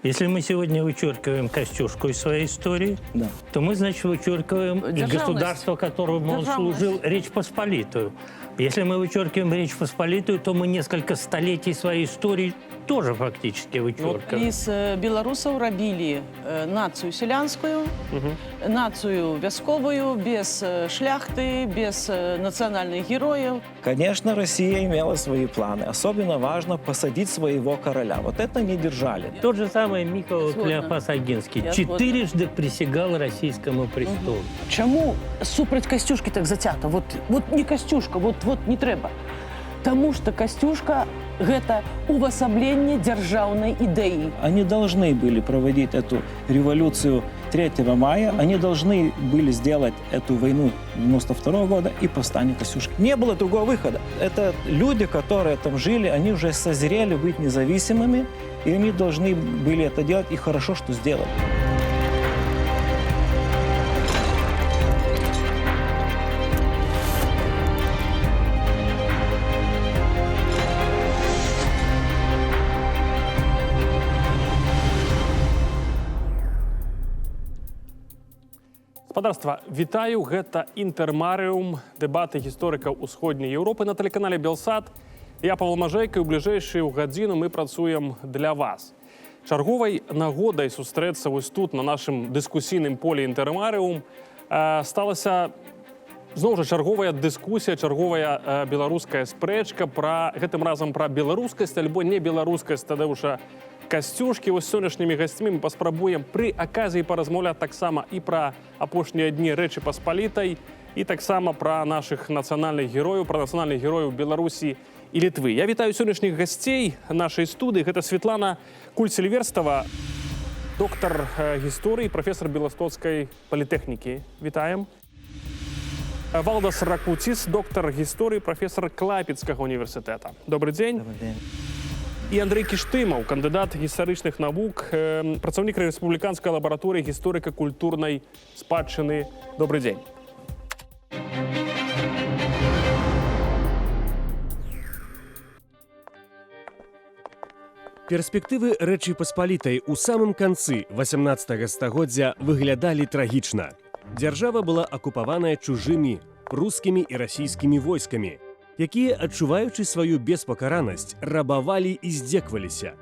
Если мы сегодня вычеркиваем Костюшку из своей истории, Да. то мы, значит, вычеркиваем и Державность. государство, которому он Державность. служил, Речь Посполитую. Если мы вычеркиваем Речь Посполитую, то мы несколько столетий своей истории тоже фактически вычеркиваем. Из белорусов рабили нацию селянскую, нацию вясковую, без шляхты, без национальных героев. Конечно, Россия имела свои планы. Особенно важно посадить своего короля. Вот это не держали. Тот же самый Михаил Згодна. Клеофас Агинский Я четырежды присягал российскому престолу. Чому супроть Костюшки так затято? Вот не Костюшка, вот не треба. Тому что Костюшка – это увособленне державной идеи. Они должны были проводить эту революцию 3 мая. Они должны были сделать эту войну 92 года и повстание Костюшки. Не было другого выхода. Это люди, которые там жили, они уже созрели быть независимыми, и они должны были это делать, и хорошо, что сделали. Спадарства, вітаю, гэта інтэрмарыум, дэбаты гісторыкаў усходняй Еўропы на тэлеканале Белсат. Я Павел Мажэйка, і ў бліжэйшую гадзіну мы працуем для вас. Чарговай нагодай сустрэцца вось тут, на нашым дыскусійным полі інтэрмарыум, сталася зноў жа чарговая дыскусія, чарговая беларуская спрэчка пра гэтым разам пра беларускасць альбо не беларускасць Тадеуша Касцюшкі. Вось сённяшнімі гасцямі мы паспрабуем пры аказіі паразмаўляць таксама і пра апошнія дні Рэчы Паспалітай, і таксама пра нашых нацыянальных герояў Беларусі і Літвы. Я вітаю сённяшніх гасцей нашай студыі. Гэта Светлана Кульцельверстова, доктар гісторыі, прафесар Беластоцкай палітэхнікі. Вітаем. Валдас Ракуціс, доктар гісторыі, прафесар Клайпедскага універсітэта. Добрый дзень. Добрый день. І Андрей Кіштымаў, кандыдат гістарычных навук, працаўнік рэспубліканскай лабараторыі гісторыка-культурнай спадчыны. Добрый дзень. Перспектывы Рэчы Паспалітай у самым канцы 18 стагоддзя выглядалі трагічна. Дзяржава была акупаваная чужымі, прускімі і расійскімі войскамі, якія, адчуваючы сваю беспакаранасць, рабавалі і здзекваліся.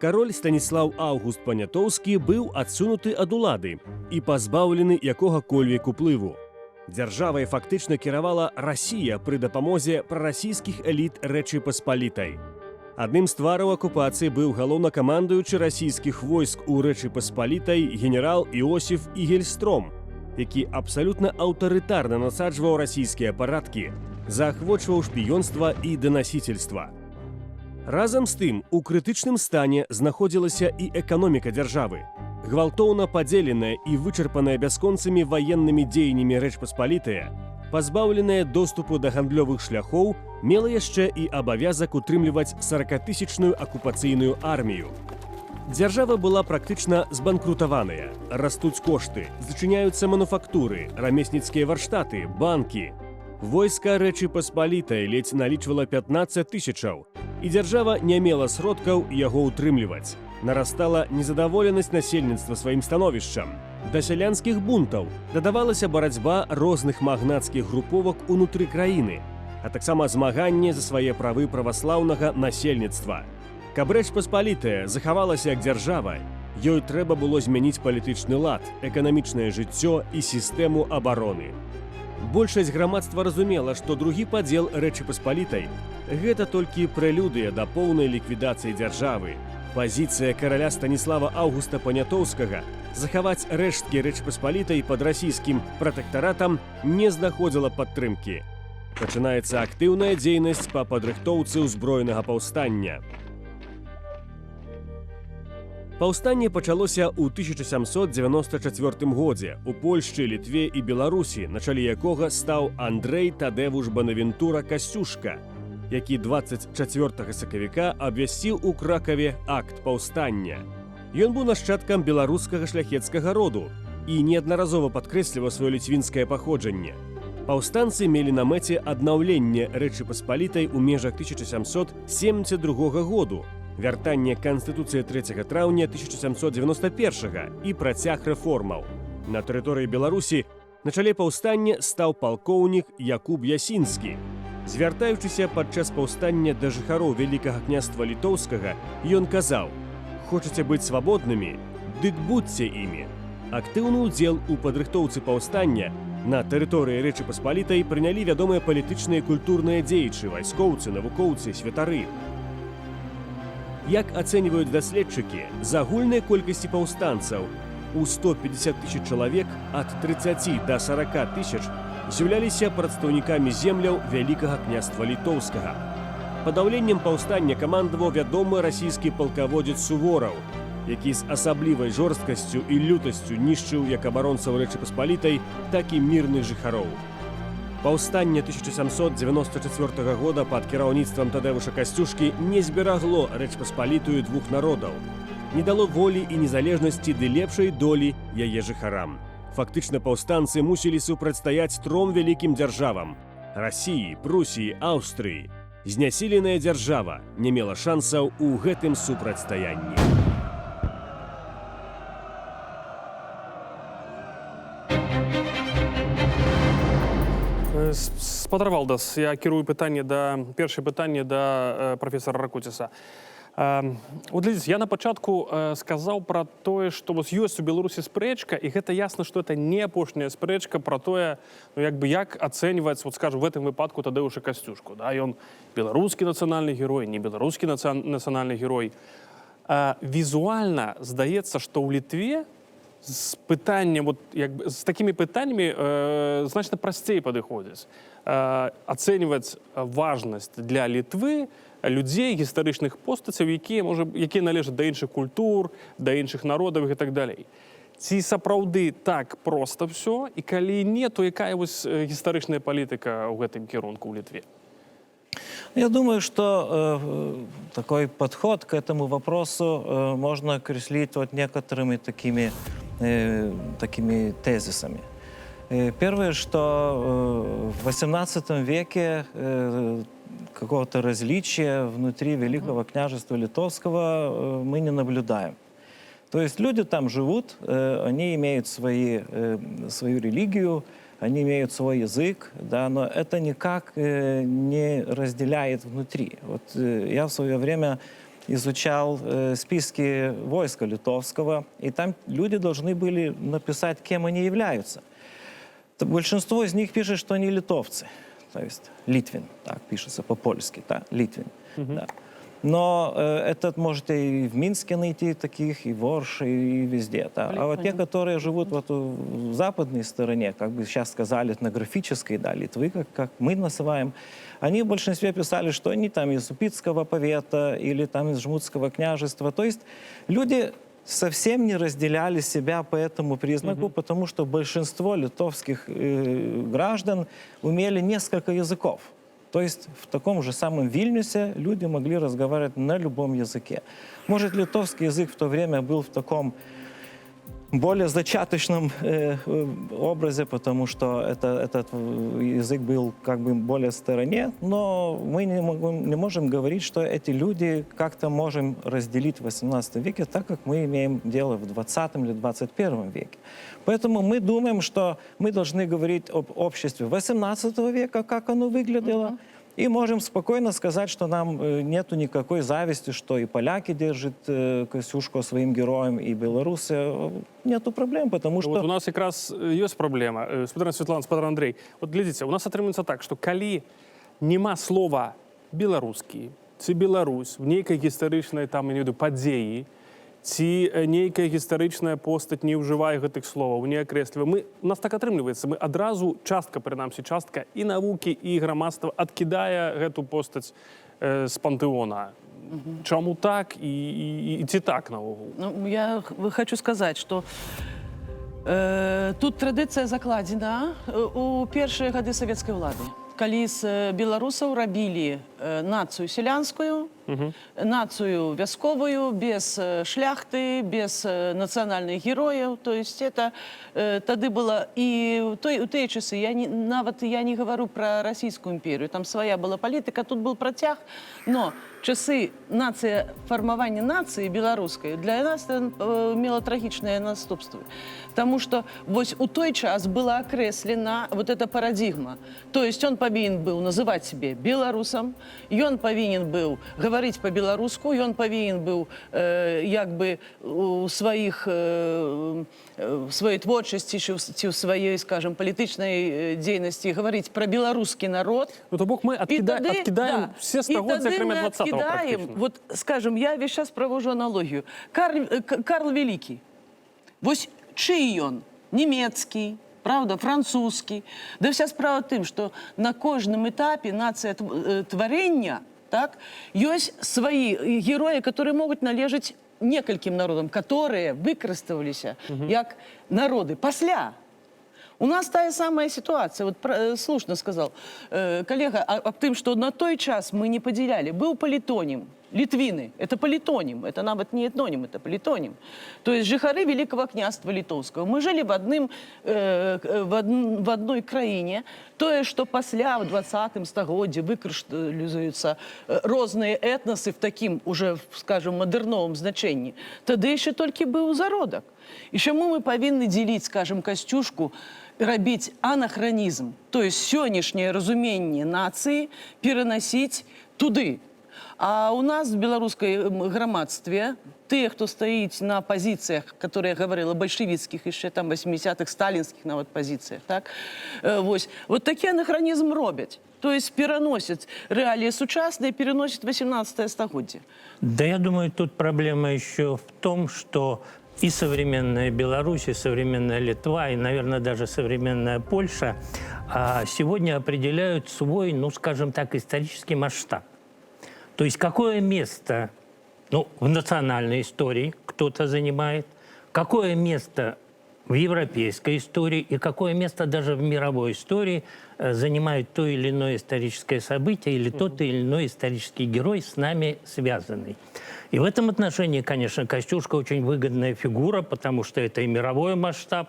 Кароль Станіслаў Аўгуст Панятоўскі быў адсунуты ад улады і пазбаўлены якога-кольвек уплыву. Дзяржавай фактычна кіравала Расія пры дапамозе прарасійскіх эліт Рэчы Паспалітай. Адным з твараў акупацыі быў галоўнакамандуючы расійскіх войск у Рэчы Паспалітай генерал Іосіф Ігельстром, які абсалютна аўтарытарна насаджваў расійскія парадкі, заахвочваў шпіёнства і данасіцельства. Разам з тым, у крытычным стане знаходзілася і эканоміка дзяржавы. Гвалтоўна падзеленая і вычарпаная бясконцымі ваеннымі дзеяннямі Рэч Паспалітая, пазбаўленая доступу да гандлёвых шляхоў, мела яшчэ і абавязак утрымліваць 40-тысячную акупацыйную армію. Дзяржава была практычна збанкрутаваная. Растуць кошты, зачыняюцца мануфактуры, рамесніцкія варштаты, банкі. Войска Рэчы Паспалітай ледзь налічвала 15 тысячаў, і дзяржава не мела сродкаў яго ўтрымліваць. Нарастала незадаволенасць насельніцтва сваім становішчам. Да сялянскіх бунтаў дадавалася барацьба розных магнацкіх груповак унутры краіны, а таксама змаганне за свае правы праваслаўнага насельніцтва. Каб Рэч Паспалітая захавалася як дзяржава, ёй трэба было змяніць палітычны лад, эканамічнае жыццё і сістэму абароны. Большасць грамадства разумела, што другі падзел Рэчы Паспалітай – гэта толькі прэлюдыя да поўнай ліквідацыі дзяржавы. Пазіцыя караля Станіслава Аўгуста Панятоўскага захаваць рэшткі Рэчы Паспалітай пад расійскім пратэктаратам не знаходзіла падтрымкі. Пачынаецца актыўная дзейнасць па падрыхтоўцы ўзброенага паўстання. Паўстанне пачалося ў 1794 годзе у Польшчы, Літве і Беларусі, на чале якога стаў Андрэй Тадевуш Банавентура Касцюшка, які 24 сакавіка абвясціў у Кракаве акт паўстання. Ён быў нашчадкам беларускага шляхецкага роду і неаднаразова падкрэсліваў сваё ліцвінскае паходжанне. Паўстанцы мелі на мэце аднаўленне Рэчы Паспалітай у межах 1772 году, вяртанне Канстытуцыі 3 траўня 1791 і працяг рэформаў. На тэрыторыі Беларусі на чале паўстання стаў палкоўнік Якуб Ясінскі. Звяртаючыся падчас паўстання да жыхароў Вялікага княства Літоўскага, ён казаў: «Хочаце быць свабоднымі? Дык будзьце імі». Актыўны ўдзел у падрыхтоўцы паўстання на тэрыторыі Рэчы Паспалітай прынялі вядомыя палітычныя і культурныя дзеячы, вайскоўцы, навукоўцы, святары. Як ацэньваюць даследчыкі, з агульнай колькасці паўстанцаў у 150 000 чалавек ад 30 до 40 000 з'яўляліся прадстаўнікамі земляў Вялікага княства Літоўскага. Падаўленнем паўстання камандаваў вядомы расійскі палкаводзец Сувораў, які з асаблівай жорсткасцю і лютасцю нішчыў як абаронцаў Рэчы Паспалітай, так і мірных жыхароў. Паўстанне 1794 года пад кіраўніцтвам Тадэвуша Касцюшкі не зберагло Рэч Паспалітую двух народаў, не дало волі і незалежнасці ды лепшай долі яе жыхарам. Фактычна паўстанцы мусілі супрацьстаяць тром вялікім дзяржавам – Расіі, Прусіі, Аўстрыі. Знясіленая дзяржава не мела шансаў у гэтым супрацьстаянні. Спадарваў дас, я кірую першае пытанне да прафесара Ракуціса. Вот глядзіце, я на пачатку сказаў пра тое, што ёсць у Беларусі спрэчка, і гэта ясна, што это не апошняя спрэчка пра тое, як ацэньваць, скажу, в гэтым выпадку Тадэуша Касцюшку. Ён беларускі нацыянальны герой, не беларускі нацыянальны герой. Візуальна здаецца, што ў Літве з пытаннем, з такімі пытаннямі значна прасцей падыходзіць. Ацэньваць важнасць для Літвы людзей, гістарычных постацяў, якія належаць да іншых культур, да іншых народаў і так далей. Ці сапраўды так проста ўсё, і калі не, то якая гістарычная палітыка ў гэтым кірунку ў Літве? Я думаю, что такой подход к этому вопросу можно окреслить некоторыми такими тезисами. Первое, что в XVIII веке какого-то различия внутри Великого княжества Литовского мы не наблюдаем. То есть люди там живут, они имеют свою религию, они имеют свой язык, да, но это никак не разделяет внутри. Я в свое время изучал списки войска литовского, и там люди должны были написать, кем они являются. Большинство из них пишет, что они литовцы, то есть Литвин, так пишется по-польски, да, Литвин. Да. Но можете и в Минске найти таких, и в Орше, и везде. Да. А вот те, которые живут в западной стороне, как бы сейчас сказали, этнографической, да, Литвы, как мы называем, они в большинстве писали, что они там из Упитского повета или там из Жмутского княжества. То есть люди совсем не разделяли себя по этому признаку, потому что большинство литовских граждан умели несколько языков. То есть в таком же самом Вильнюсе люди могли разговаривать на любом языке. Может, литовский язык в то время был в таком более зачаточном образе, потому что этот язык был как бы более в стороне, но мы не можем говорить, что эти люди как-то можем разделить в XVIII веке, так как мы имеем дело в XX или XXI веке. Поэтому мы думаем, что мы должны говорить об обществе XVIII века, как оно выглядело, и можем спокойно сказать, что нам нету никакой зависти, что и поляки держат Костюшку своим героем, и белорусы. Нету проблем, потому что... Вот у нас как раз есть проблема. Спадар Святлана, спадар Андрей. Вот глядите, у нас атрымліваецца так, что калі нема слова «беларускі» ці «Беларусь» в нейкай гістарычнай там, я не веду, падзеі, ці нейкая гістарычная постаць не ўжывае гэтых словаў, не акрэслівае. У нас так атрымліваецца. Мы адразу, прынамсі, частка і навукі, і грамадства адкідае гэту постаць з пантэона. Чаму так і ці так наогул? Я хочу сказать, что тут традыцыя закладзена у першыя гады савецкай улады. Калі з беларусаў рабілі нацыю сялянскую, Нацию вясковую, без шляхты, без национальных героев. То есть это тогда было... И у те часы, я не говорю про Российскую империю, там своя была политика, тут был протяг, но часы формования нации белорусской для нас имело трагичное наступство. Потому что вот у той час была окреслена вот эта парадигма. То есть он повинен был называть себя белорусом, и он повинен был говорить по-белоруску, и он повинен был у своей творчости, у своей, скажем, политичной деятельности говорить про белорусский народ. Ну, то бок мы откидаем все стагоддзя, кроме 20-го практично. Вот, скажем, я весь сейчас провожу аналогию. Карл Великий. Вот чий он? Немецкий, правда, французский. Да вся справа тым, что на кожном этапе нация творения, так, есть свои герои, которые могут належать некальким народам, которые выкарыстываліся як народы пасля. У нас та самая ситуация, вот слушно сказал коллега об тем, что на той час мы не поделяли. Был политоним, литвины, это политоним, это нават не этноним, это политоним. То есть жыхары Великого княства Литовского. Мы жили в одной краине. То, что пасля в 20-м стагоддзі выкарыстываюцца розныя этносы в таким уже, скажем, модерновом значении, тогда еще только был зародок. И чему мы повинны делить, скажем, Костюшку, робить анахронизм, то есть сённяшняе разумение нации переносить туды. А у нас в белорусском громадстве те, кто стоит на позициях, которые я говорила, большевистских, еще там 80-х, сталинских на вот позициях, так, вот такие анахронизм робят. То есть переносят реалии сучасные, переносят 18-е стагоддзя. Да, я думаю, тут проблема еще в том, что и современная Беларусь, и современная Литва, и, наверное, даже современная Польша сегодня определяют свой, ну, скажем так, исторический масштаб. То есть какое место, ну, в национальной истории кто-то занимает, какое место в европейской истории и какое место даже в мировой истории занимает то или иное историческое событие или тот или иной исторический герой с нами связанный. И в этом отношении, конечно, Костюшка очень выгодная фигура, потому что это и мировой масштаб,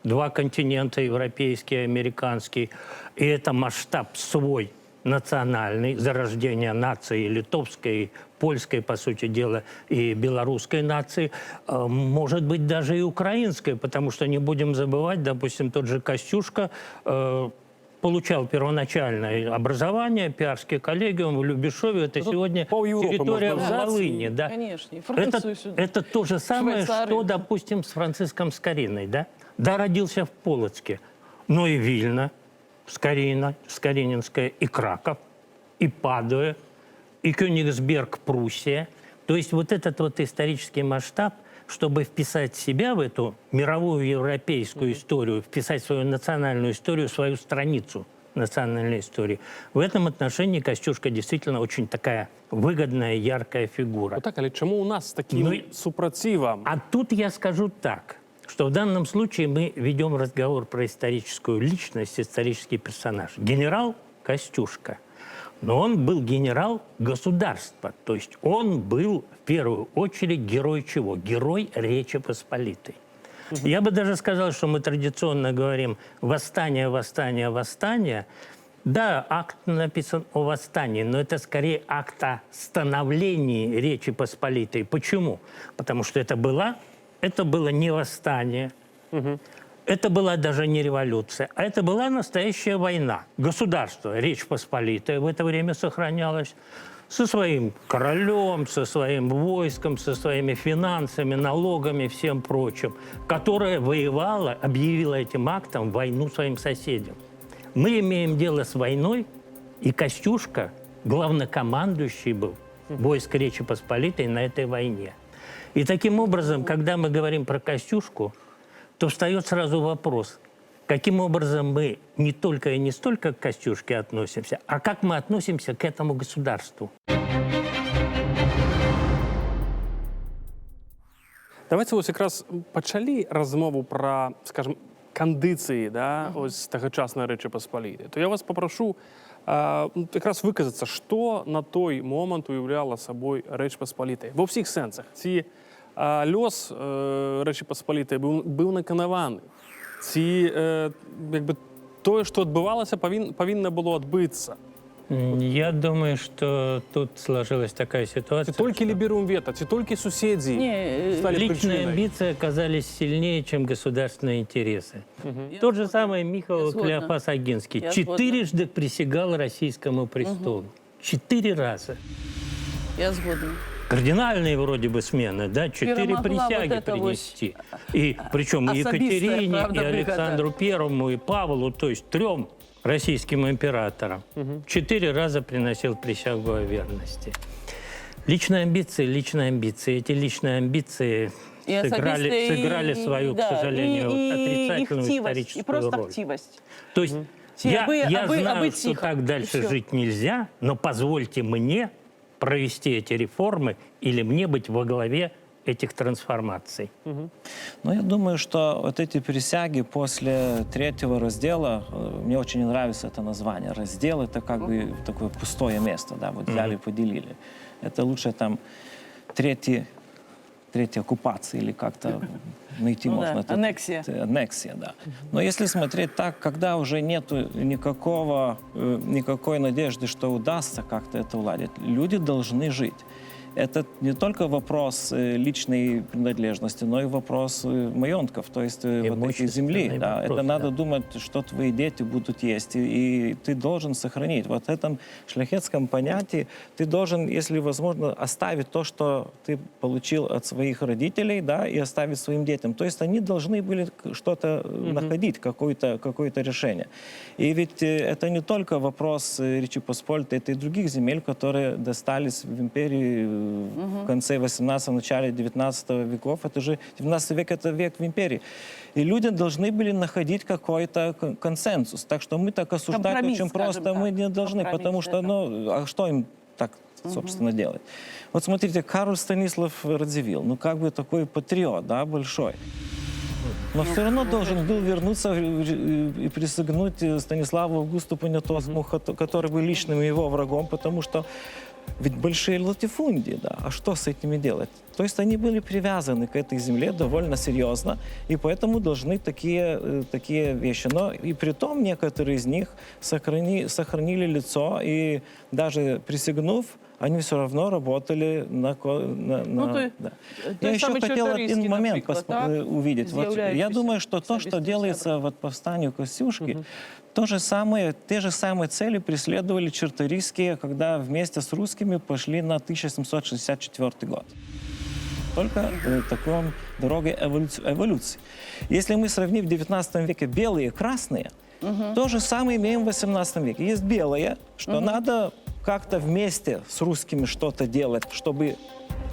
два континента, европейский и американский, и это масштаб свой, национальный, зарождение нации литовской, польской, по сути дела, и белорусской нации, может быть, даже и украинской, потому что не будем забывать, допустим, тот же Костюшка получал первоначальное образование, пиарский коллегиум в Любешове, это сегодня территория Волыни. Да. Конечно. Это то же самое, что, допустим, с Франциском Скориной. Да, да, родился в Полоцке, но и Вильна, Скорининская, и Краков, и Падуя, и Кёнигсберг, Пруссия. То есть вот этот вот исторический масштаб, чтобы вписать себя в эту мировую европейскую историю, вписать свою национальную историю, свою страницу национальной истории. В этом отношении Костюшка действительно очень такая выгодная, яркая фигура. Вот так, але чему у нас таким супротивом? А тут я скажу так, что в данном случае мы ведем разговор про историческую личность, исторический персонаж. Генерал Костюшка. Но он был генерал государства. То есть он был в первую очередь герой чего? Герой Речи Посполитой. Я бы даже сказал, что мы традиционно говорим «восстание, восстание, восстание». Да, акт написан о восстании, но это скорее акт о становлении Речи Посполитой. Почему? Потому что это было не восстание, это была даже не революция, а это была настоящая война. Государство, Речь Посполитая в это время сохранялось со своим королем, со своим войском, со своими финансами, налогами, всем прочим, которое воевало, объявило этим актом войну своим соседям. Мы имеем дело с войной, и Костюшка, главнокомандующий был войск Речи Посполитой на этой войне. И таким образом, когда мы говорим про Костюшку, то встает сразу вопрос, каким образом мы не только и не столько к Костюшке относимся, а как мы относимся к этому государству. Давайте ось якраз почали розмову про, скажімо, кондиції, да, ось тогочасної Речі Посполітої. То я вас попрошу якраз виказатися, що на той момент уявляла собою Реч Посполитая. Во всіх сенсах. Ці льос Речі Посполитої був наканований. Ці, якби, то, що відбувалося, повинно було відбитися. Я думаю, что тут сложилась такая ситуация. Це тільки что ліберум вето, це тільки сусіди Не, стали личные причиною. амбиции оказались сильнее, чем государственные интересы. Тот же самый Михаил Я згодна. Клеофас Агинский Я згодна. 4-жды присягал российскому престолу. 4 раза. я згодна. Кардинальные вроде бы смены, да, 4 Перемогла присяги вот это принести. И причем и особистая, Екатерине, правда, и Александру Первому, и Павлу, то есть 3 российским императорам. 4 раза приносил присягу о верности. Личные амбиции. Эти личные амбиции И особистая, сыграли свою, к сожалению, отрицательную и историческую просто роль. активность. То есть я Абы знаю, что тихо, так и дальше всё. жить нельзя, но позвольте мне провести эти реформы или мне быть во главе этих трансформаций. Но я думаю, что вот эти присяги после 3-го раздела, мне очень нравится это название. Раздел — это как бы такое пустое место, да, вот взяли, поделили. Это лучше там третья оккупация или как-то найти Ну можно. да, это- аннексия. это аннексия, да. Но если смотреть так, когда уже нету никакой надежды, что удастся как-то это уладить, люди должны жить. Это не только вопрос личной принадлежности, но и вопрос маёнтков, то есть вот этой Имущественный земли. Да. вопрос, Это надо да. думать, что твои дети будут есть, и ты должен сохранить. Вот в этом шляхетском понятии ты должен, если возможно, оставить то, что ты получил от своих родителей, да, и оставить своим детям. То есть они должны были что-то находить, какое-то решение. И ведь это не только вопрос Речи Посполитой, это и других земель, которые достались в империи в конце 18-го, начале 19 веков. Это же 19 век — это век в империи. И люди должны были находить какой-то консенсус. Так что мы так осуждать Компромисс, очень скажем просто так. мы не должны, Компромисс, потому что, да. ну, а что им так, собственно, делать? Вот смотрите, Карл Станислав Радзивилл, ну, как бы такой патриот, да, большой. Но все равно должен был вернуться и присягнуть Станиславу Августу Понятовскому, который был личным его врагом, потому что ведь большие латифундии, да, а что с этими делать? То есть они были привязаны к этой земле довольно серьезно, и поэтому должны такие вещи. Но и при том некоторые из них сохранили лицо, и даже присягнув, они все равно работали на да. Я еще хотел один момент увидеть. Вот я думаю, что то, что делается вот по восстанию Костюшки, те же самые цели преследовали черторийские, когда вместе с русскими пошли на 1764 год. Только такой дорогой эволюции. Если мы сравним в 19 веке белые и красные, то же самое имеем в 18 веке. Есть белые, что надо как-то вместе с русскими что-то делать, чтобы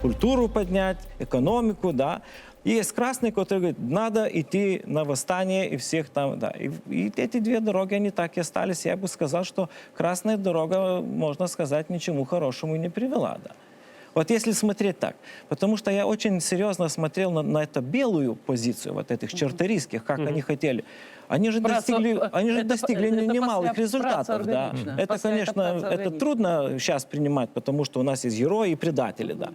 культуру поднять, экономику, да. И есть красные, которые говорят, надо идти на восстание и всех там, да. И эти две дороги, они так и остались. Я бы сказал, что красная дорога, можно сказать, ничему хорошему не привела, да. Вот если смотреть так, потому что я очень серьезно смотрел на эту белую позицию, вот этих черторийских, как они хотели. Они же достигли немалых результатов. Да. Это, конечно, это трудно сейчас принимать, потому что у нас есть герои и предатели. Да.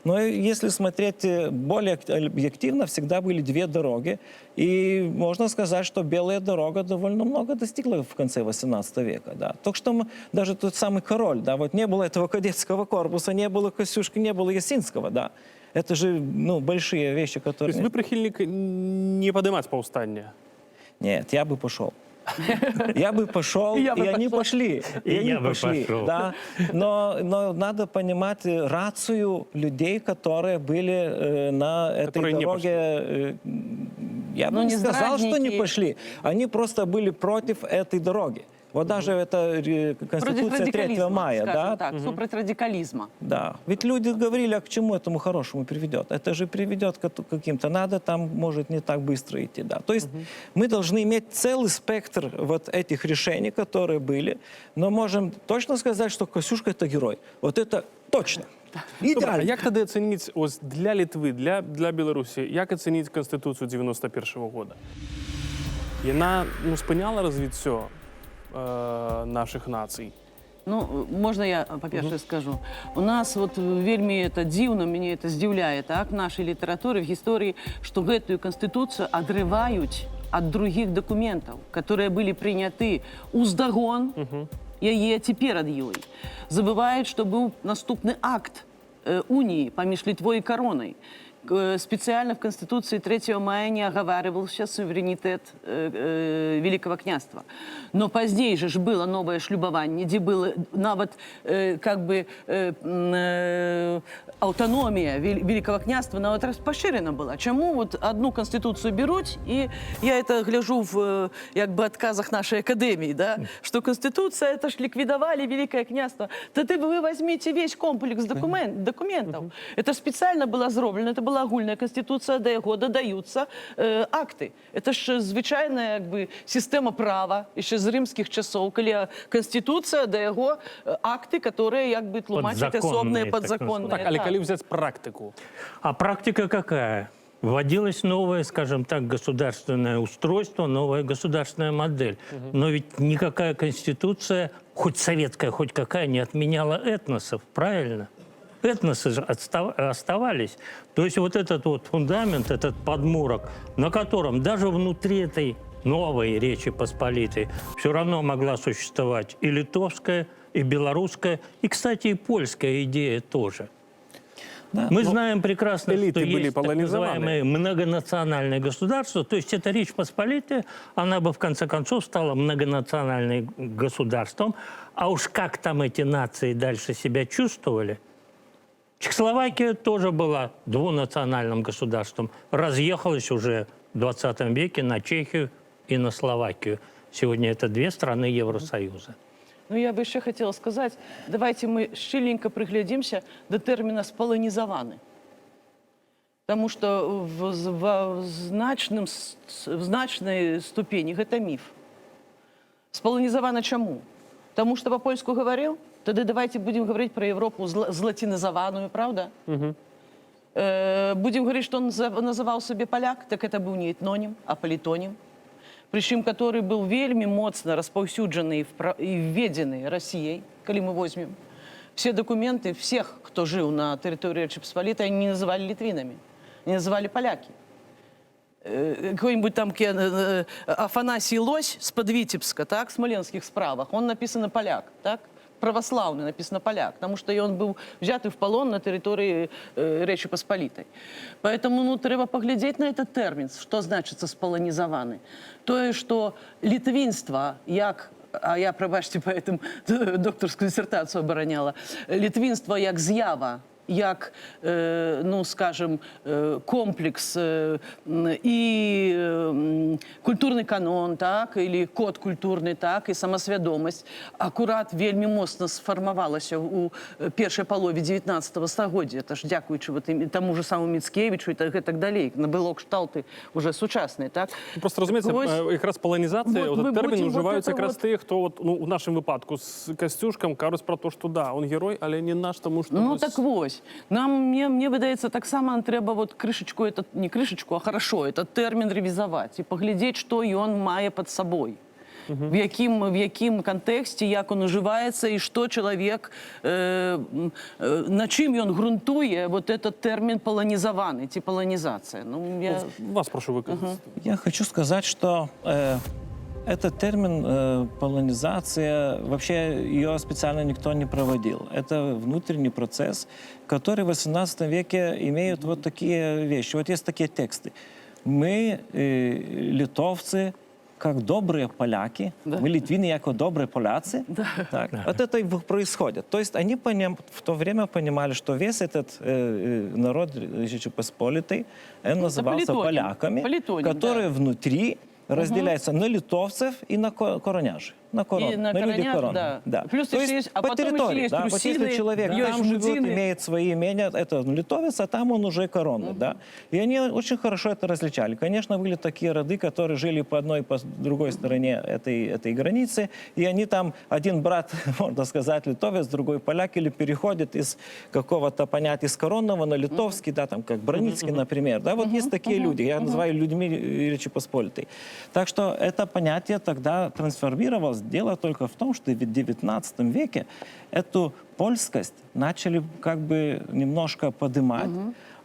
Но если смотреть более объективно, всегда были две дороги. И можно сказать, что белая дорога довольно много достигла в конце 18 века. Да. Так что даже тот самый король, да, вот не было этого кадетского корпуса, не было Костюшки, не было Ясинского, да. Это же, ну, большие вещи, которые... То есть вы прихильник не поднимать повстание? Нет, я бы пошел. Я бы пошел, и они пошли. И я бы пошел. Да. Но надо понимать рацию людей, которые были на этой дороге. Я бы не сказал, что не пошли. Они просто были против этой дороги. Вот даже это Конституция 3 мая, да? Так, супротив радикализма. Да. Ведь люди говорили, а к чему этому хорошему приведет? Это же приведет к каким-то, надо там, может, не так быстро идти, да. То есть мы должны иметь целый спектр вот этих решений, которые были, но можем точно сказать, что Костюшка — это герой. Вот это точно. Добре, а Ідеально. як тоді оцінити ось для Литви, для Білорусі, як оцінити Конституцію 91-го року? Вона, ну, спиняла розвиття наших націй? Ну, можна я, по-перше, скажу? У нас от вельмі это дзіўна, мяне это здзіўляе, так, в нашай літаратуры, в гісторыі, што гэтую канстытуцыю адрываюць ад другіх дакументаў, которые былі прыняты уздагон яе ці перад ёй. Забываюць, што быў наступны акт уніі паміж Літвой і каронай. Специально в Конституции 3 мая не оговаривался суверенитет Великого княжества. Но позднее же было новое шлюбование, где было навод как бы автономия Великого княжества навод поширена была. Чему вот одну конституцию берут, и я это гляжу в как бы отказах нашей академии, да, что конституция это ж ликвидовали Великое княжество. Да вы возьмите весь комплекс документов. Это специально было сделано, это была агульная конституція, до яго додаються акти. Це ж звичайна якби, система права, ще з римських часов, коли конституція, до його акти, які якби, тлумачать особні, подзаконні. Так, але коли взяти практику? А практика какая? Вводилось новое, скажем так, государственное устройство, новая государственная модель. Но ведь никакая конституция, хоть советская, хоть какая, не отменяла этносов, правильно? Этносы же оставались. То есть вот этот вот фундамент, этот подмурок, на котором даже внутри этой новой Речи Посполитой все равно могла существовать и литовская, и белорусская, и, кстати, и польская идея тоже. Да. Мы знаем прекрасно, что есть так полонизованы. называемое многонациональное государство, то есть эта Речь Посполитая, она бы в конце концов стала многонациональным государством, а уж как там эти нации дальше себя чувствовали. Чехословакия тоже была двунациональным государством, разъехалась уже в 20 веке на Чехию и на Словакию. Сегодня это две страны Евросоюза. Ну, я бы еще хотела сказать, давайте мы щільненько приглядимся до термина «сполонизованы». Потому что в значной ступени это миф. Сполонизовано чему? Потому что по-польску говорил? Тогда давайте будем говорить про Европу златинизованную, правда? Будем говорить, что он называл себе поляк, так это был не этноним, а политоним. Причем, который был вельми моцно распаўсюджаны и введены Россией, коли мы возьмем. Все документы всех, кто жил на территории Речи Посполитой, они не называли литвинами, не называли поляки. Какой-нибудь там Афанасий Лось с-под Витебска, так, в смоленских справах, он написано поляк, так? Православный написано поляк, потому что он был взятый в полон на территории Речи Посполитой. Поэтому, ну, треба поглядеть на этот термин, что значит сполонизованы. То есть, что литвинство, як, а я, пробачте, поэтому докторскую диссертацию обороняла, литвинство як з'ява, як, ну, скажем, комплекс і культурний канон, так, і код культурний, так, і самосвідомість, акурат вельми моцно сформувалася у першій полові 19 стагоддя, це ж дякуючи тому ж самому Міцкевичу і так далі, набило кшталти вже сучасні, так. Просто розумієте, якраз полонізація, от термін вживаються якраз ті, хто, от, ну, в нашому випадку, з Костюшком кажуть про те, що да, він герой, але не наш, тому що... Ну, так ось. Мне выдается, так само треба вот крышечку, этот, не крышечку, а хорошо, этот термин ревизовать и поглядеть, что он мае под собой. В яким контексті, як він уживається і що чоловік, на чим він ґрунтує вот этот термін полонизований, ці полонизація. Ну, я... Вас прошу виказати. Я хочу сказать, что этот термин полонизация, вообще ее специально никто не проводил. Это внутренний процесс, который в 18 веке имеют вот такие вещи. Вот есть такие тексты. Мы, литовцы, как добрые поляки, да. Мы литвины, как добрые поляцы. Да. Так. Да. Вот это и происходит. То есть они в то время понимали, что весь этот народ Речи Посполитой, он назывался поляками, которые внутри разделяется на литовцев и на короняжи. На корон, на людей короны. Да. Да. Плюс то есть есть, по территории. Да, вот если человек там живет, имеет свои имения, это литовец, а там он уже коронный. Да. И они очень хорошо это различали. Конечно, были такие роды, которые жили по одной и по другой стороне этой границы, и они там, один брат, можно сказать, литовец, другой поляк, или переходит из какого-то понятия из коронного на литовский, да, там, как Броницкий, например. Да, вот есть такие люди, я называю людьми Речи Посполитой. Так что это понятие тогда трансформировалось дело только в том, что в XIX веке эту польскость начали как бы немножко поднимать,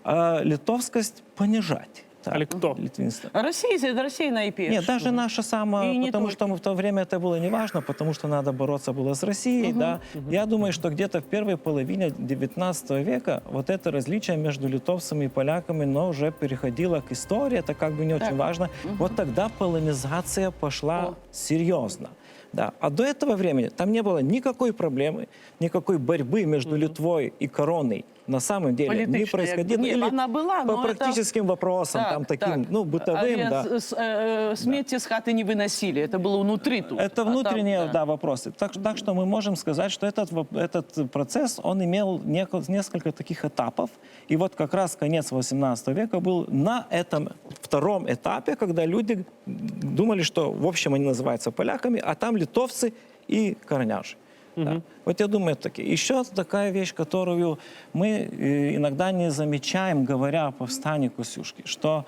а литовскость понижать. Так, Але кто? литвинство. А Россия, это Россия наипеш. Нет, даже наша самая, И не потому только. что в то время это было не важно, потому что надо бороться было с Россией, да. Я думаю, что где-то в первой половине XIX века вот это различие между литовцами и поляками, но уже переходило к истории, это как бы не очень важно. Вот тогда полонизация пошла серьезно. Да. А до этого времени там не было никакой проблемы, никакой борьбы между Литвой и короной. На самом деле не Политичная, происходило. нет, Или она была, по но это- практическим вопросам, там таким, ну, бытовым, да. Смети с хаты не выносили, это было внутри тут. Это А там, внутренние, да, вопросы. Так что мы можем сказать, что этот процесс, он имел несколько таких этапов. И вот как раз конец XVIII века был на этом втором этапе, когда люди думали, что в общем они называются поляками, а там литовцы и корняжи. Да. Вот я думаю, еще такая вещь, которую мы иногда не замечаем, говоря о повстании Костюшки, что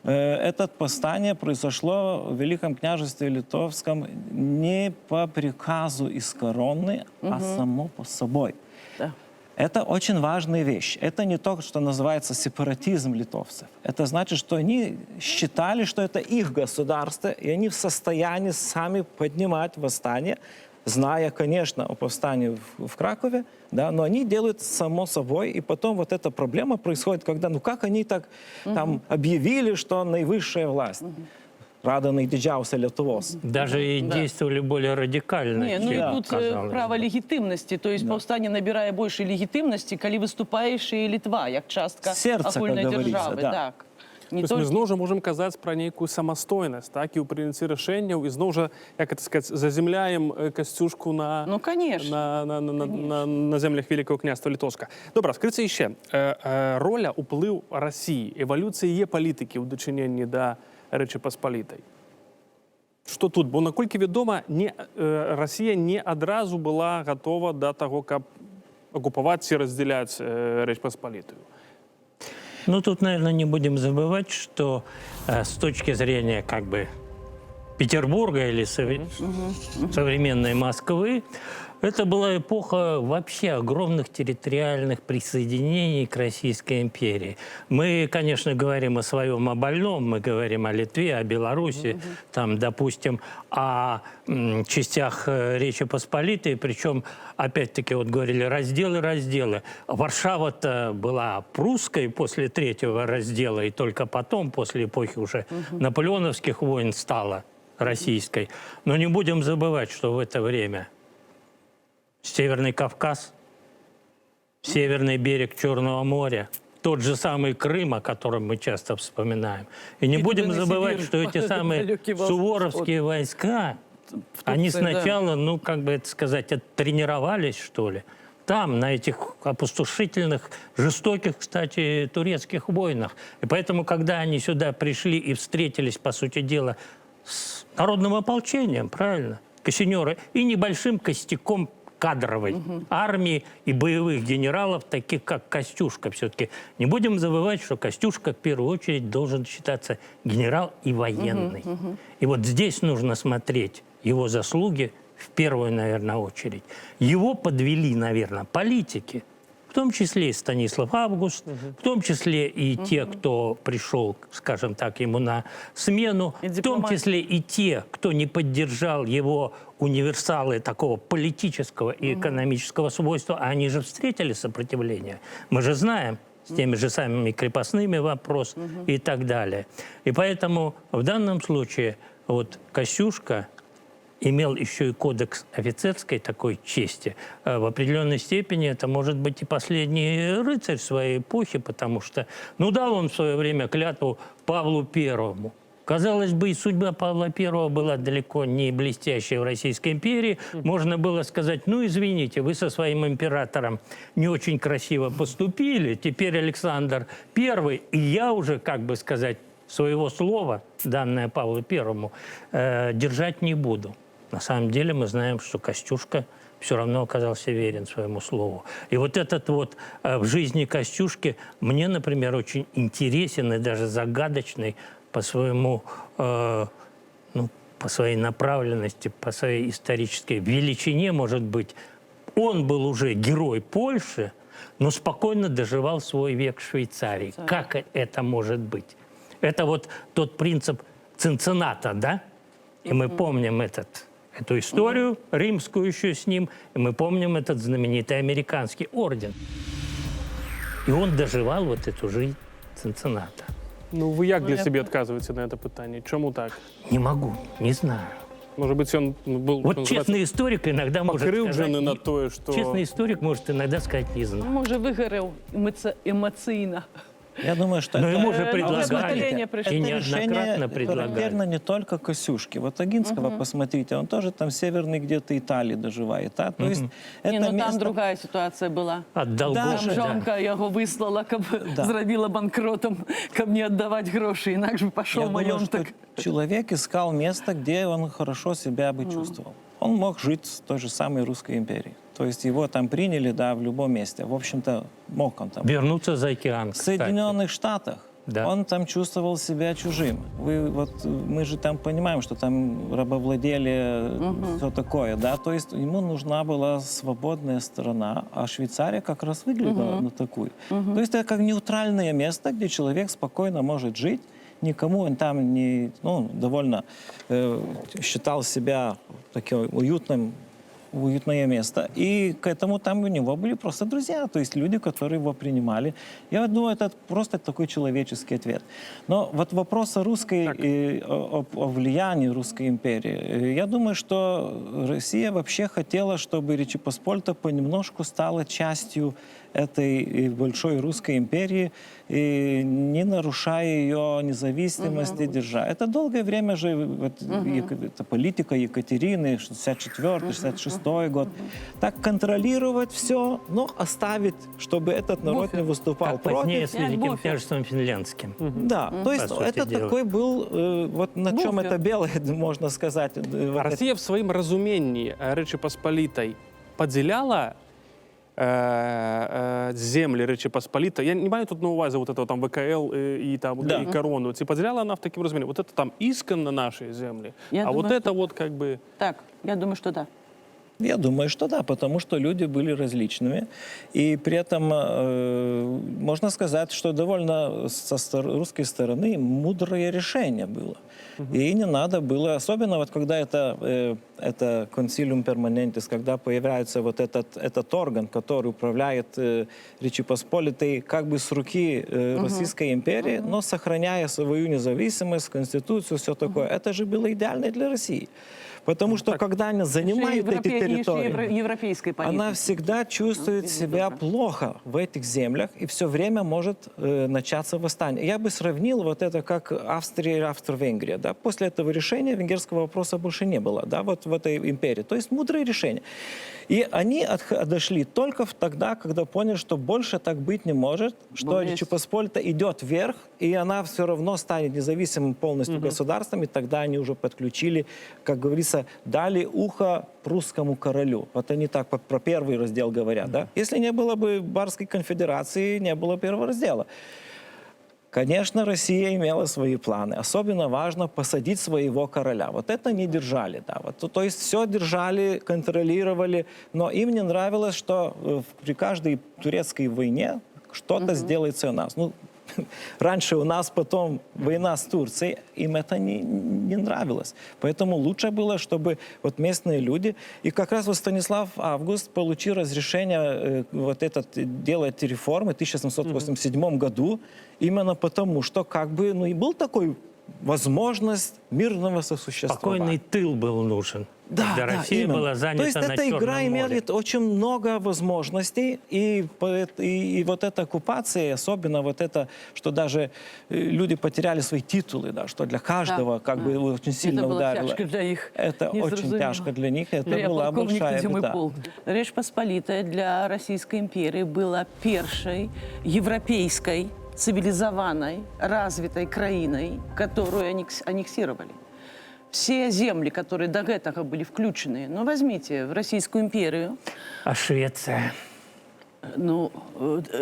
это восстание произошло в Великом княжестве Литовском не по приказу из короны, а само по собой. Да. Это очень важная вещь. Это не то, что называется сепаратизм литовцев. Это значит, что они считали, что это их государство, и они в состоянии сами поднимать восстание, зная, конечно, о повстании в Кракове, да, но они делают само собой, и потом вот эта проблема происходит, когда, ну как они так там объявили, что наивысшая власть. Рада найдиджався Литвос. Даже и действовали более радикально, Не, ну и чем тут казалось право бы. легітимності, то есть повстання набирає більше легітимності, коли виступаєш і Литва, як частка Серце, агульної як говориться, держави. да. Так. Не Тобто ми тільки- знову ж можемо казати про некую самостойність, так, і у прийнятті рішень, і знову ж, як це сказати, заземляємо Костюшку на, Ну, конечно. на землях Великого князства Литовська. Добре, скажіть ще, роля, уплив Росії, еволюція її політики у дочиненні до Речі Посполитої. Що тут? Бо, наскільки відомо, Росія не одразу була готова до того, як окупувати і розділяти Речь Посполитую. Ну, тут, наверное, не будем забывать, что с точки зрения как бы Петербурга или современной Москвы, это была эпоха вообще огромных территориальных присоединений к Российской империи. Мы, конечно, говорим о своем, о больном, мы говорим о Литве, о Беларуси, там, допустим, о частях Речи Посполитой, причем, опять-таки, вот говорили, разделы. Варшава-то была прусской после третьего раздела, и только потом, после эпохи уже наполеоновских войн, стала российской. Но не будем забывать, что в это время Северный Кавказ, северный берег Черного моря, тот же самый Крым, о котором мы часто вспоминаем. И не будем Пиндовый забывать, Сибирь, что эти самые далекий Восток. суворовские войска, они Турции, да. сначала, ну, как бы это сказать, оттренировались, что ли, там, на этих опустошительных, жестоких, кстати, турецких войнах. И поэтому, когда они сюда пришли и встретились, по сути дела, с народным ополчением, правильно, кассинеры, и небольшим костяком кадровой армии и боевых генералов, таких как Костюшка. Все-таки не будем забывать, что Костюшка в первую очередь должен считаться генерал и военный. И вот здесь нужно смотреть его заслуги в первую, наверное, очередь. Его подвели, наверное, политики, в том числе и Станислав Август, в том числе и те, кто пришел, скажем так, ему на смену, И в том дипломатия. числе и те, кто не поддержал его универсалы такого политического и экономического свойства, а они же встретили сопротивление. Мы же знаем, с теми же самыми крепостными вопрос и так далее. И поэтому в данном случае вот Костюшка имел еще и кодекс офицерской такой чести. В определенной степени это может быть и последний рыцарь своей эпохи, потому что, ну, дал он в свое время клятву Павлу Первому. Казалось бы, и судьба Павла I была далеко не блестящей в Российской империи. Можно было сказать, ну, извините, вы со своим императором не очень красиво поступили, теперь Александр I, и я уже, как бы сказать, своего слова, данное Павлу I, держать не буду. На самом деле мы знаем, что Костюшка все равно оказался верен своему слову. И вот этот вот в жизни Костюшки мне, например, очень интересен и даже загадочный по своему по своей направленности, по своей исторической величине, может быть, он был уже герой Польши, но спокойно доживал свой век в Швейцарии. Как это может быть? Это вот тот принцип Цинцинната, да? И мы помним эту историю римскую еще с ним, и мы помним этот знаменитый американский орден. И он доживал вот эту жизнь Цинцинната. Ну, ви як для себе відказуєтеся на це питання? Чому так? Не могу, не знаю. Може бути, він був Вот честный историк иногда может сказать... покривджений на те, що... Честный историк может иногда сказать, не знаю. Може, вигорів емоційно. Я думаю, что Но это... ему же поколение предлагали, пришло. и Это неоднократно решение предлагали. характерно не только Косюшке. Вот Агинского, посмотрите, он тоже там северный где-то Италии доживает. Да? То есть Ні, это ну там место... другая ситуація була. От Да, долгов, Там жонка його вислала, каб зробила банкротом, каб не віддавати гроші, інакше б Я пішов думаю, что майонток. человек искал место, где он хорошо себя бы чувствовал. Он мог жить в той же самой Русской империи. То есть его там приняли, да, в любом месте. В общем-то, мог он там. Вернуться за океан, В кстати. Соединенных Штатах Да. он там чувствовал себя чужим. Мы же там понимаем, что там рабовладели, все такое, да. То есть ему нужна была свободная страна, а Швейцария как раз выглядела на такую. То есть это как нейтральное место, где человек спокойно может жить. Никому он там не, ну, довольно считал себя таким уютное место. И к этому там у него были просто друзья, то есть люди, которые его принимали. Я думаю, это просто такой человеческий ответ. Но вот вопрос о русской, о влиянии Русской империи. Я думаю, что Россия вообще хотела, чтобы Речь Посполита понемножку стала частью этой большой Русской империи, и не нарушая ее независимости, держа. Это долгое время же, вот, это политика Екатерины, 64-66 год. Так контролировать все, но оставить, чтобы этот народ не выступал Как позднее против. с Великим Буфер. княжеством Финляндским. Да, то есть сути это дела. такой был, вот на чем Буфер. это белое, можно сказать. А вот Росія в своїм розумінні Речі Посполитої поділяла землі Речі Посполитої. Я не маю тут на увазі вот этого там ВКЛ і там Да. і корону. Ці поділяла вона в такому розумінні. Вот это там исконно наші землі, Я а вот думаю, это вот как бы... Так, я думаю, що так. Я думаю, что да, потому что люди были различными. И при этом можно сказать, что довольно русской стороны мудрое решение было. И не надо было, особенно вот когда это консилиум перманентис, когда появляется вот этот орган, который управляет Речи Посполитой как бы с руки Российской империи, но сохраняя свою независимость, конституцию, все такое. Это же было идеально для России. Потому что когда они занимают эти территории, Європейської політики. она всегда чувствует себя плохо в этих землях и все время может начаться восстание. Я бы сравнил вот это как Австрия и Австро-Венгрия. Да? После этого решения венгерского вопроса больше не было, да, вот в этой империи. То есть мудрое решение. И они отошли только тогда, когда поняли, что больше так быть не может, что Речь Посполита идет вверх, и она все равно станет независимым полностью государством, и тогда они уже подключили, как говорится, дали ухо прусскому королю. Вот они так про первый раздел говорят. Да? Если не было бы Барской конфедерации, не было первого раздела. Конечно, Россия имела свои планы. Особенно важно посадить своего короля. Вот это не держали. Да. Вот, то есть все держали, контролировали, но им не нравилось, что при каждой турецкой войне что-то сделается у нас. Ну, раньше у нас, потом война с Турцией, им это не нравилось. Поэтому лучше было, чтобы вот местные люди... И как раз вот Станислав Август получил разрешение вот делать реформы в 1787 году, именно потому, что как бы, ну, и был такой возможность мирного сосуществования. Спокойный тыл был нужен. Да, когда да, Россия именно. была занята То есть на эта игра Черном море. имеет очень много возможностей, и вот эта оккупация, особенно вот это, что даже люди потеряли свои титулы, да, что для каждого как бы очень сильно Это было ударило. тяжко для них. Это очень Незрозуміло. тяжко для них, это Я была полковник, большая тоді мой беда. полк. Речь Посполитая для Российской империи была першей европейской, цивилизованной, развитой краиной, которую аннексировали. Все земли, которые до этого были включены, ну, возьмите в Российскую империю. А Швеция? Ну,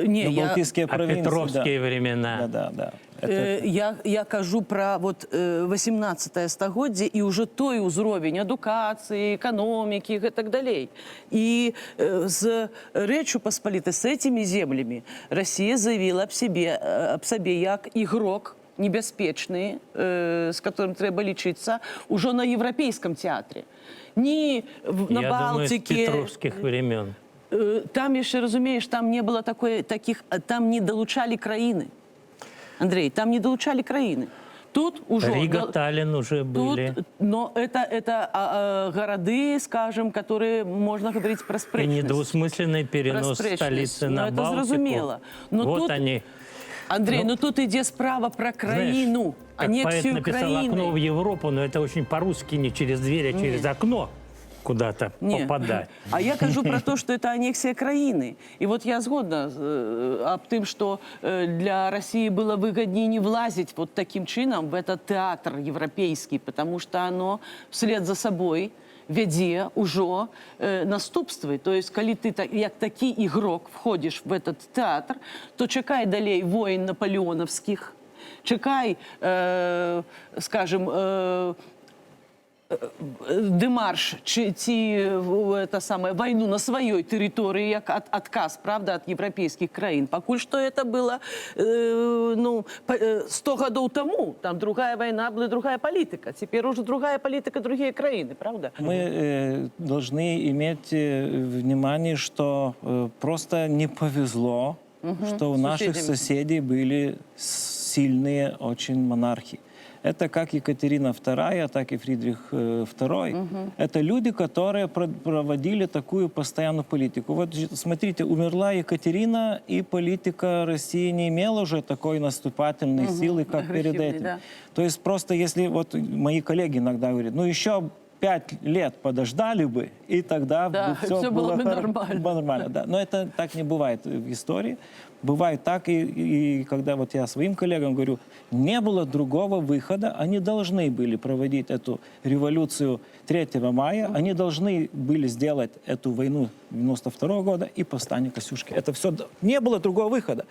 не, Ну, я... Балтийские А провинции, Петровские да. времена? Да. Я кажу про вот 18 стагоддзе і ўжо той узровень адукацыі, эканомікі і так далей. І з Рэччу Паспалітай, с этими землями Россия заявила об себе як игрок небяспечны, с которым трэба лічыцца ўжо на еўрапейском театре. Не на Балтике. Я думаю, с петровских времен. Там яшчэ, разумееш, там не было таких, там не долучали краіны. Андрей, там не долучали краіны. Тут уже... Рига, Таллин уже были. Но это города, скажем, которые, можно говорить, про спречность. И недвусмысленный перенос столицы на это Балтику. зразумела. Но вот тут, они. Андрей, ну тут идет справа про краину, аннексию поэт написал окно в краины. Европу, но это очень по-русски не через дверь, а через окно куда-то попадать. А я кажу про то, что это аннексия краины. И вот я згодна об тем, что для России было выгоднее не влазить вот таким чином в этот театр европейский, потому что оно вслед за собой вядзе ўжо наступствы. То есть, калі ты як такі ігрок входишь в этот театр, то чакай далей войн наполеоновских, чакай, скажем, демарш это самое, войну на своей территории, як отказ, правда, от европейских краін. Пакуль что это было 100 годов тому, там другая война была, другая политика. Теперь уже другая политика, другие краины, правда? Мы должны иметь внимание, что просто не повезло, что у наших соседей были сильные очень монархи. Это как Екатерина II, так и Фридрих II. Это люди, которые проводили такую постоянную политику. Вот смотрите, умерла Екатерина, и политика России не имела уже такой наступательной силы, как перед этим. Да. То есть просто если, вот мои коллеги иногда говорят, ну еще 5 лет подождали бы, и тогда бы все было бы нормально. Да. Но это так не бывает в истории. Бывает так, и когда вот я своим коллегам говорю, не было другого выхода, они должны были проводить эту революцию 3 мая, они должны были сделать эту войну 92 года и повстание Костюшки. Это все, не было другого выхода.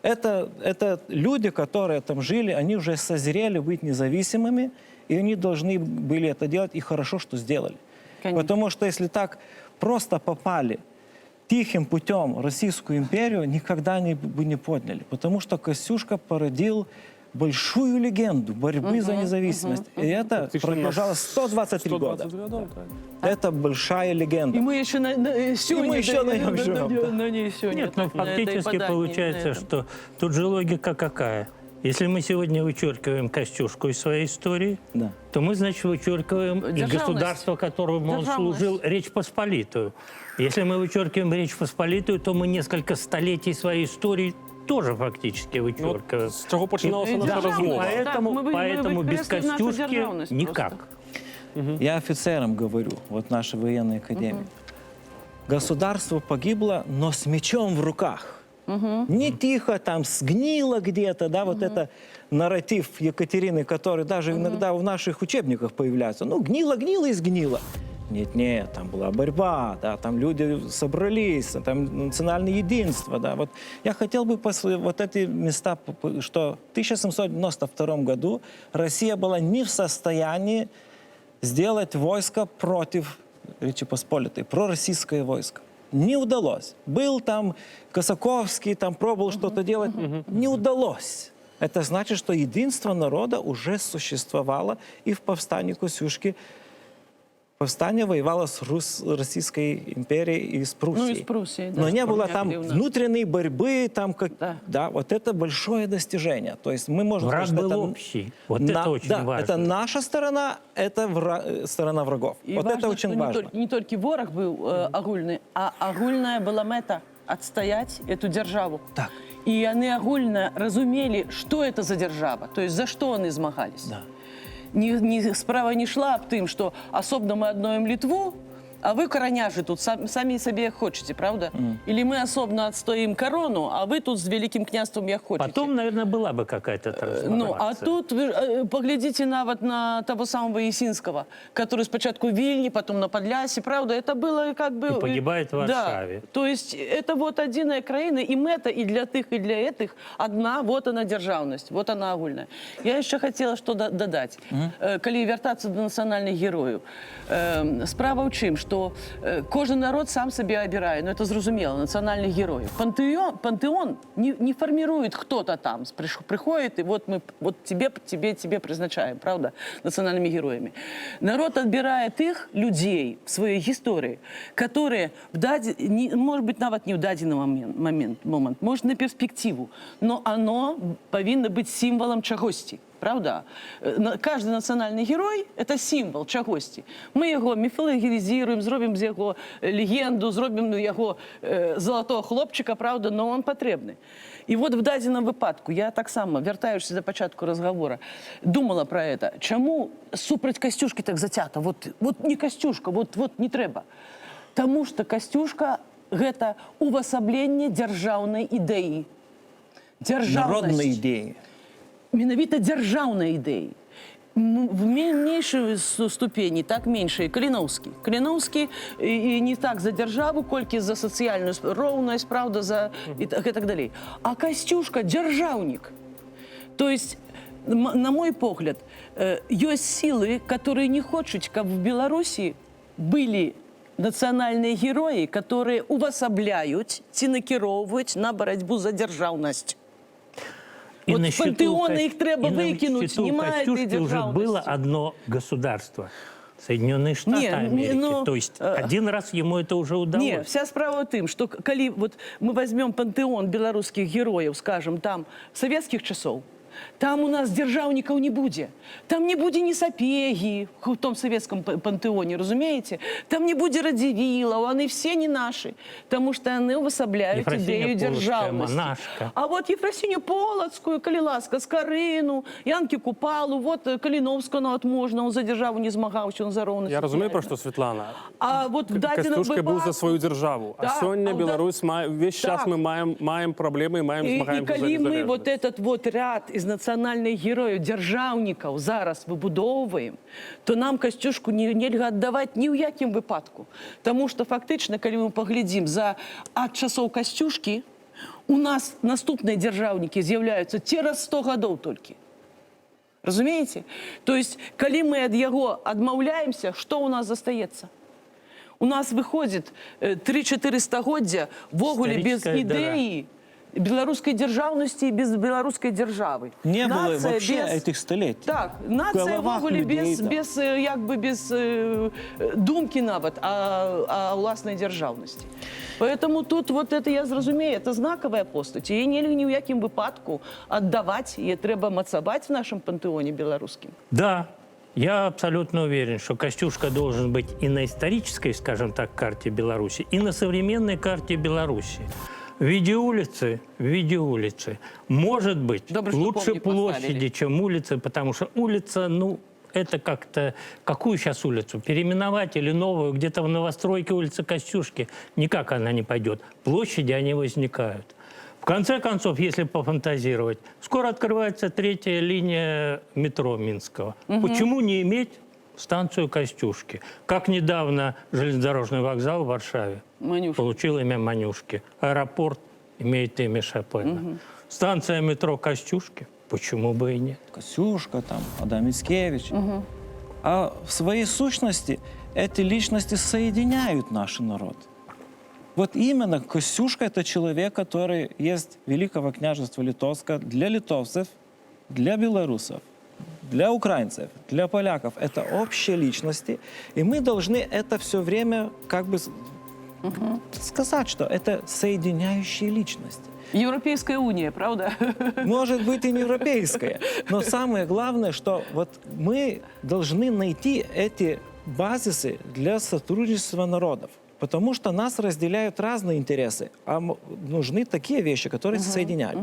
Это люди, которые там жили, они уже созрели быть независимыми, и они должны были это делать, и хорошо, что сделали. Конечно. Потому что если так просто попали тихим путем в Российскую империю, никогда бы не подняли. Потому что Костюшка породил большую легенду борьбы за независимость. И это продолжалось 123 года. Это большая легенда. И мы еще на ней живем. Нет, ну фактически получается, что тут же логика какая? Если мы сегодня вычеркиваем Костюшку из своей истории, то мы, значит, вычеркиваем и государство, которому он служил, Речь Посполитую. Если мы вычеркиваем Речь Посполитую, то мы несколько столетий своей истории тоже фактически вычеркиваем. С чего начиналась наша размова? Поэтому без Костюшки никак. Я офицерам говорю, вот нашей военной академии. Государство погибло, но с мечом в руках. Не тихо там сгнило где-то, да, вот это нарратив Екатерины, который даже иногда в наших учебниках появляется. Ну, гнило и сгнило. Нет, там была борьба, да, там люди собрались, там национальное единство, да. Вот я хотел бы вот эти места, что в 1792 году Россия была не в состоянии сделать войско против Речи Посполитой, пророссийское войско. Не удалось. Был там Косаковский, там пробовал что-то делать. Не удалось. Это значит, что единство народа уже существовало и в повстании Костюшки. Повстание воевало с Российской империей и с Пруссией. Ну, и с Пруссией, да. Но не было там внутренней борьбы, там как... Да, вот это большое достижение. То есть мы можем Враг сказать, был это общий. Вот это очень важно. Это наша сторона, это сторона врагов. И вот важно, это очень важно. Не только ворог был огульный, а огульная была мета отстоять эту державу. Так. И они огульно разумели, что это за держава, то есть за что они змагались. Да. Справа не шла об тым, что особенно мы адноем Литву, А вы, короняжи, тут сами себе як хочете, правда? Или мы особенно отстоим корону, а вы тут с великим княжеством як хочете? Потом, наверное, была бы какая-то трансформация. Ну, а тут вы поглядите навод на того самого Есинского, который спочатку в Вильне, потом на Подлясе, правда? Это было как бы... И погибает в Варшаве. Да. То есть это вот одна країна, і мета і для тих, і для этих одна, вот она державность, вот она огульная. Я еще хотела что додать. Коли вертаться до национальных героев. Справа в чим, що кожен народ сам себе обирає, ну это зрозуміло, национальных героев. Пантеон не формирует кто-то там, приходит, и вот мы вот тебе призначаем, правда, национальными героями. Народ отбирает их, людей, в своей истории, которые, может быть, нават не в даденный момент, может, на перспективу, но оно повинно быть символом чагости. Правда? Кожен національний герой – це символ чогось. Ми його міфологізуємо, зробимо з його легенду, зробимо його золотого хлопчика, правда, але він потрібний. І от в даденому випадку, я так само, вертаючись до початку розговору, думала про це. Чому супроть Костюшки так затято? Вот не Костюшка, вот не треба. Тому що Костюшка – це увасабленне державної ідеї. Народной идеи. Менавіта дзяржаўнай ідэі. В менейшай ступені, так меншай, Каліноўскі. Каліноўскі і не так за дзяржаву, колькі за сацыяльную роўнасць, правда, за і так далей. А Касцюшка дзяржаўнік. То есть, на мой погляд, ёсць сілы, которые не хочуць, каб в Беларусі былі нацыянальныя героі, которые увасабляюць ці накіроўваюць на барацьбу за дзяржаўнасць. И Вот на счету пантеоны их треба выкинуть, счету снимает и Костюшки уже державности. было одно государство. Соединенные Штаты Америки. ну, То есть один раз ему это уже удалось. Не, вся справа в тым, что коли вот мы возьмем пантеон белорусских героев, скажем, там, советских часов, там у нас державников не будет. Там не будет ни Сапеги в том советском пантеоне, разумеете? Там не будет Радзивиллов, они все не наши. Потому что они увособляют Ефросинья идею Полоцкая, державности. монашка. А вот Ефросинью Полоцкую, коли ласка, Скорину, Янки Купалу, вот Калиновского вот можно, он за державу не змагався, он за ровность. Я розумію, про що Світлана. А вот в даденому Костюшка був за випадку- свою державу. А Так, сьогодні а в Білорусь має, весь час Так. ми маємо проблеми і маємо И змагаємося за коли мы незалежність. вот этот вот ряд из национальных героев, державников зараз выбудовываем, то нам Костюшку нельга отдавать ни в якім випадку. Тому що фактично, коли ми поглядим за от часов Костюшки, у нас наступные державники з'являються через 100 годов тільки. Разумеете? То есть, коли мы от его отмовляемся, что у нас застається? У нас виходить 3-4 стагоддзя вогуле без Історична дыра. ідеї белорусской державности и без белорусской державы. Не было Нация вообще без- этих столетий. Так, В нация головах вогуле людей, да. без думки нават о власной державности. Поэтому тут вот это, я зразумею, это знаковая постать. Її нельга ні в якім випадку отдавать, її треба мацавать в нашем пантеоне белорусским. Да, я абсолютно уверен, что Костюшка должен быть и на исторической, скажем так, карте Беларуси, и на современной карте Беларуси. В виде улицы. Может быть, Добре, что лучше помник площади, поставили. чем улицы, потому что улица, ну, это как-то... Какую сейчас улицу? Переименовать или новую? Где-то в новостройке улица Костюшки? Никак она не пойдет. Площади, они возникают. В конце концов, если пофантазировать, скоро открывается 3-я линия метро Минского. Почему не иметь станцию Костюшки? Как недавно железнодорожный вокзал в Варшаве Манюшка. получил имя Манюшки. Аэропорт имеет имя Шопена. Станция метро Костюшки? Почему бы и нет? Костюшка, там, Адам Мицкевич. А в своей сущности эти личности соединяют наш народ. Вот именно Костюшка – это человек, который есть Великого княжества Литовского для литовцев, для белорусов, для украинцев, для поляков. Это общие личности. И мы должны это все время как бы сказать, что это соединяющие личности. Европейская уния, правда? Может быть, и не европейская. Но самое главное, что вот мы должны найти эти базисы для сотрудничества народов. Потому что нас разделяют разные интересы, а нужны такие вещи, которые соединяют.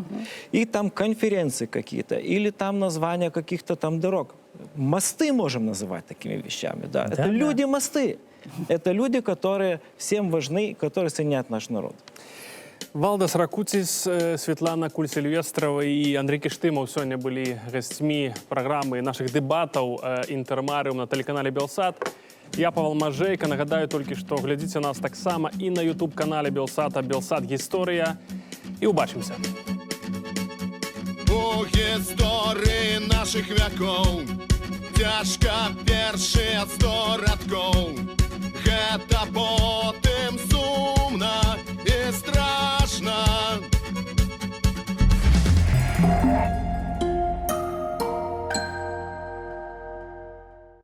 И там конференции какие-то, или там названия каких-то там дорог. Мосты можем называть такими вещами, да. Это Да. люди-мосты. Это люди, которые всем важны, которые соединяют наш народ. Валдас Ракуціс, Світлана Куль-Сільвестрова і Андрій Кіштимов сьогодні були гостьми програми наших дебатів «Інтермаріум» на телеканалі «Белсат». Я Павел Мажейко. Нагадаю тільки, що глядите нас так само і на YouTube-каналі «Белсата» «Белсат Історія». І убачимося. У гісторії наших веков тяжко перші 100 радков. Гэта